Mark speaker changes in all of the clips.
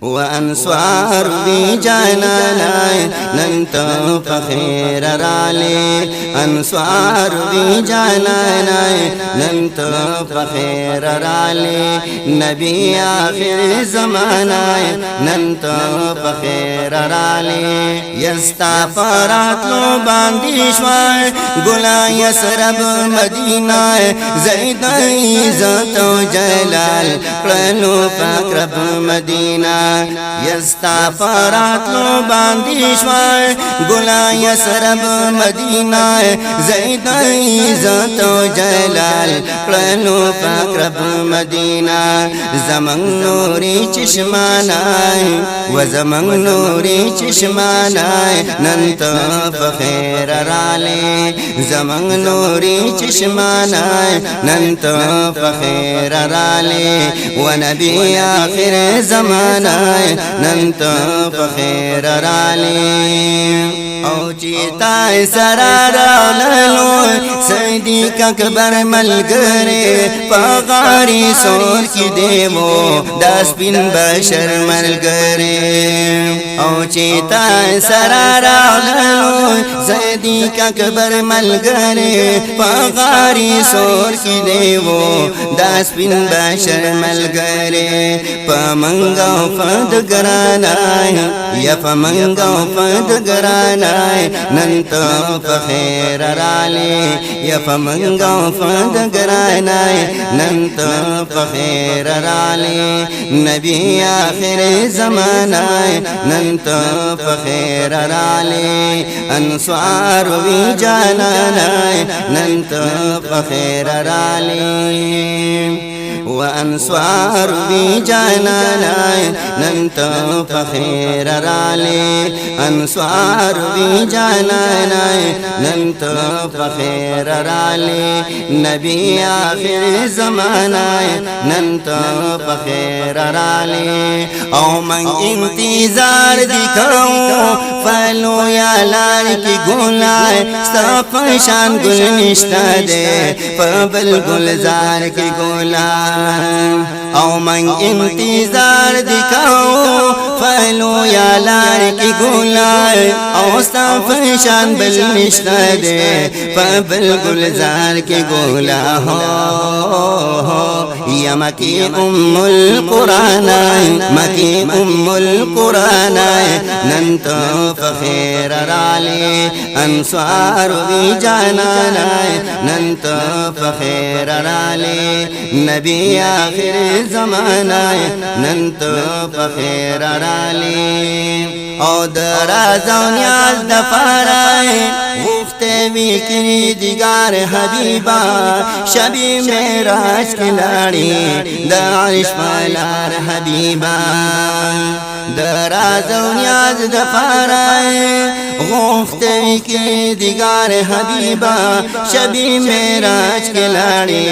Speaker 1: وأنصار بجانانا ننت فخير رالي أنصار بجانانا ننت فخير رالي نبي آخر زمانا ننت فخير رالي يستغفرات لو باندي شوار گلا يسرب مدينة زيد عزت وجلال قلنو فقرب مدينة يستغفرات لو باندي شوار گلا يسرب مدينة زيد عزت وجلال قلنو فقرب مدينة زمن نوري چشمانا وزمن نوري چشمانا ننت فخير رالي زمن نوري چشمانا ننت فخير رالي ونبي آخر زمانا ننت فخير رالي او چیتا سرارا لالو صدیق اکبر ملگره پاغاری سور کی دیمو داس بن بشر ملگره او چیتا سرارا لالو صدیق اکبر ملگره پاغاری سور کی دیمو داس بن بشر ملگره پمنگا فد گرانا یا پمنگا فد گرانا ننت فخير رالي يا فمنگا فد گرانا ننت فخير رالي نبي آخر زمانا ننت فخير رالي أنصار بجانانا ننت فخير رالي وأنصار بجانانا ننت فخير رالي أنصار بجانانا ننت فخير رالي نبي آخر زمانا ننت فخير رالي او من انتظار دکھاؤں فلو یا لار کی گلائے سفشان گل نشتا دے فبل گلزار کی گلائے او من انتظار دکھاؤں فلو یا لار کی گلائے او سفشان بل نشتا دے فبل گلزار کی گلائے یا مکی القرآن مکی القرآن ننت فخير رالي أنصار بجانانا ننت فخير رالي نبي آخر زمانا ننت فخير رالي او درازو نیاز دفارائے گفتے ویکنی دیگار حبیبا شبی میراج کلاڑی دعرش پالار حبیبا درازو نیاز دفارائے گفتے ویکنی دیگار حبیبا شبی میراج کلاڑی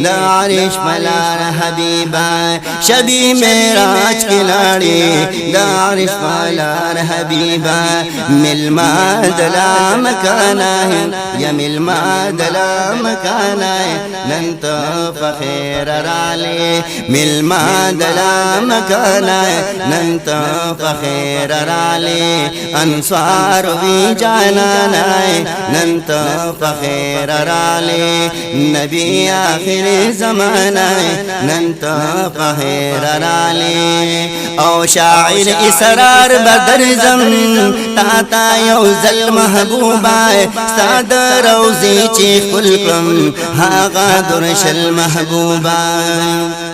Speaker 1: دعرش پالار حبیبا شبی میراج کلاڑی دعرش پالار حبیبا مل ماد لا مكانا يا مل ماد لا مكانا ننت فخير رالي مل ماد لا مكانا ننت فخير رالي أنصار بجانانا ننت فخير رالي نبي آخر زمانا ننت فخير رالي او شاعر اسرار بدر زم تاتا یوزل محبوبا ساد روزی چی خلقم هاغا درش المحبوبا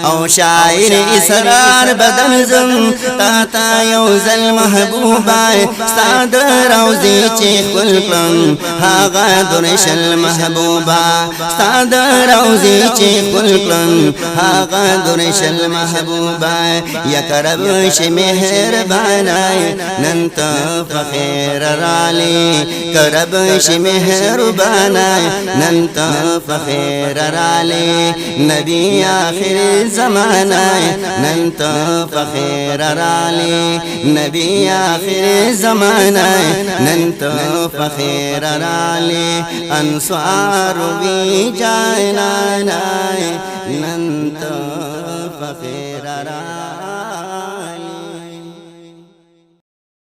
Speaker 1: او شاعر اسرار بدر زم تاتا یوزل محبوبا ساد روزی چی خلقم هاغا درش المحبوبا ساد روزی چی خلقم هاغا درش المحبوبا يكربش مهربانا ننت فخير رالي كربش مهربانا ننت فخير رالي نبي آخر زمانا ننت فخير رالي نبي آخر زمانا ننت فخير رالي أنصار بجانانا ننت فخير